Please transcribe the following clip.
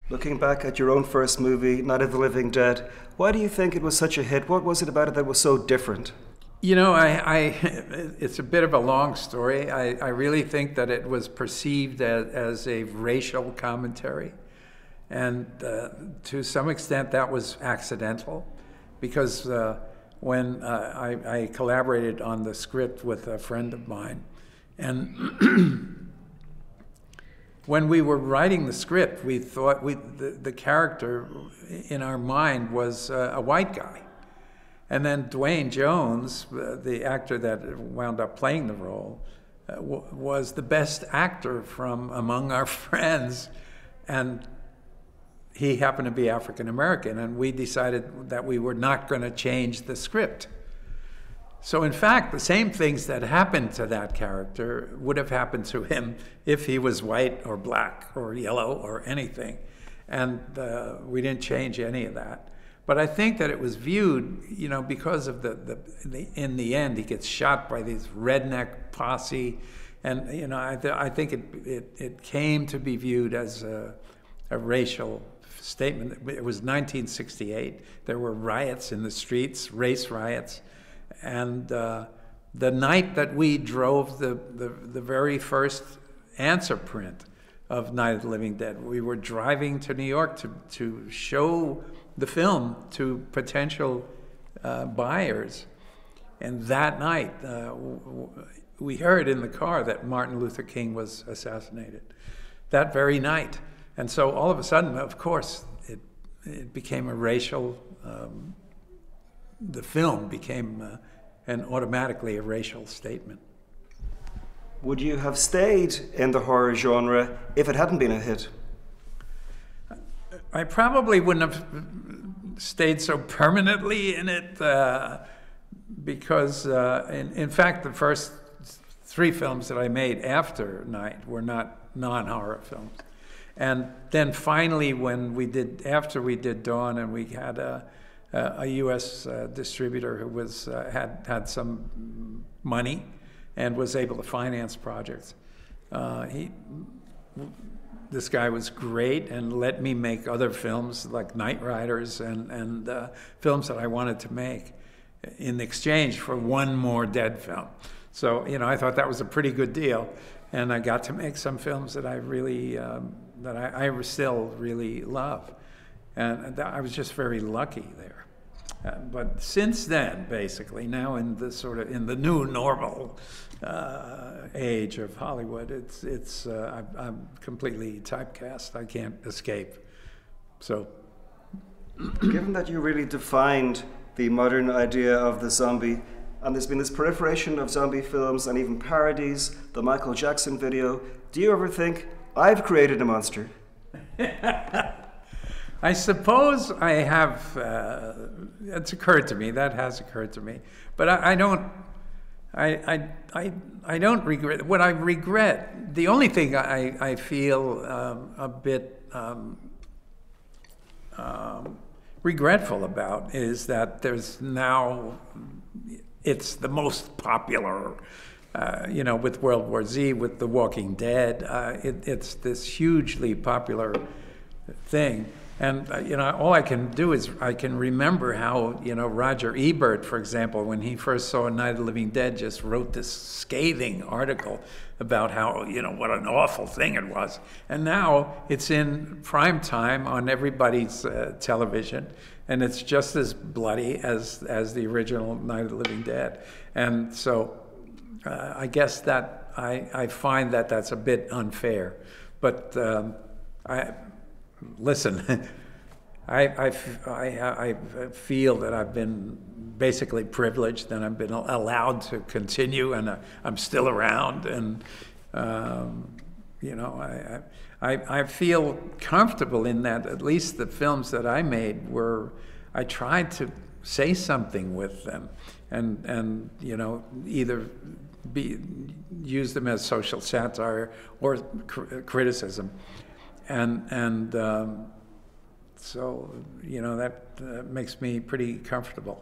Looking back at your own first movie, Night of the Living Dead, why do you think it was such a hit? What was it about it that was so different? You know, it's a bit of a long story. I really think that it was perceived as a racial commentary. And to some extent that was accidental, because when I collaborated on the script with a friend of mine, and when we were writing the script, we thought the character in our mind was a white guy. And then Dwayne Jones, the actor that wound up playing the role, was the best actor from among our friends. And he happened to be African American, and we decided that we were not going to change the script. So in fact, the same things that happened to that character would have happened to him if he was white or black or yellow or anything. And we didn't change any of that. But I think that it was viewed, you know, because of in the end, he gets shot by these redneck posse. And, you know, I think it came to be viewed as a racial statement. It was 1968. There were riots in the streets, race riots. And the night that we drove the very first answer print of Night of the Living Dead, we were driving to New York to show the film to potential buyers. And that night, we heard in the car that Martin Luther King was assassinated, that very night. And so all of a sudden, of course, it became a racial, the film became automatically a racial statement. Would you have stayed in the horror genre if it hadn't been a hit? I probably wouldn't have stayed so permanently in it because, in fact, the first 3 films that I made after Night were not non-horror films. And then finally, after we did Dawn, and we had a U.S. distributor who had some money and was able to finance projects. This guy was great and let me make other films like Night Riders and films that I wanted to make in exchange for one more Dead film. So, you know, I thought that was a pretty good deal. And I got to make some films that I really, that I still really love. And I was just very lucky there. But since then, basically, now in the new normal age of Hollywood, I'm completely typecast. I can't escape. So, given that you really defined the modern idea of the zombie, and there's been this proliferation of zombie films and even parodies, the Michael Jackson video, do you ever think, I've created a monster? I suppose I have. It's occurred to me. That has occurred to me, but I don't. I don't regret. What I regret, the only thing I feel a bit regretful about is that there's now. It's the most popular. You know, with World War Z, with The Walking Dead, it's this hugely popular thing. And, you know, all I can do is I can remember how, you know, Roger Ebert, for example, when he first saw Night of the Living Dead, just wrote this scathing article about how, you know, what an awful thing it was. And now it's in prime time on everybody's television, and it's just as bloody as the original Night of the Living Dead. And so I guess that I find that that's a bit unfair. But listen, I feel that I've been basically privileged and I've been allowed to continue, and I'm still around, and you know, I feel comfortable in that. At least the films that I made I tried to say something with them, and you know, either use them as social satire or criticism. And so, you know, that makes me pretty comfortable.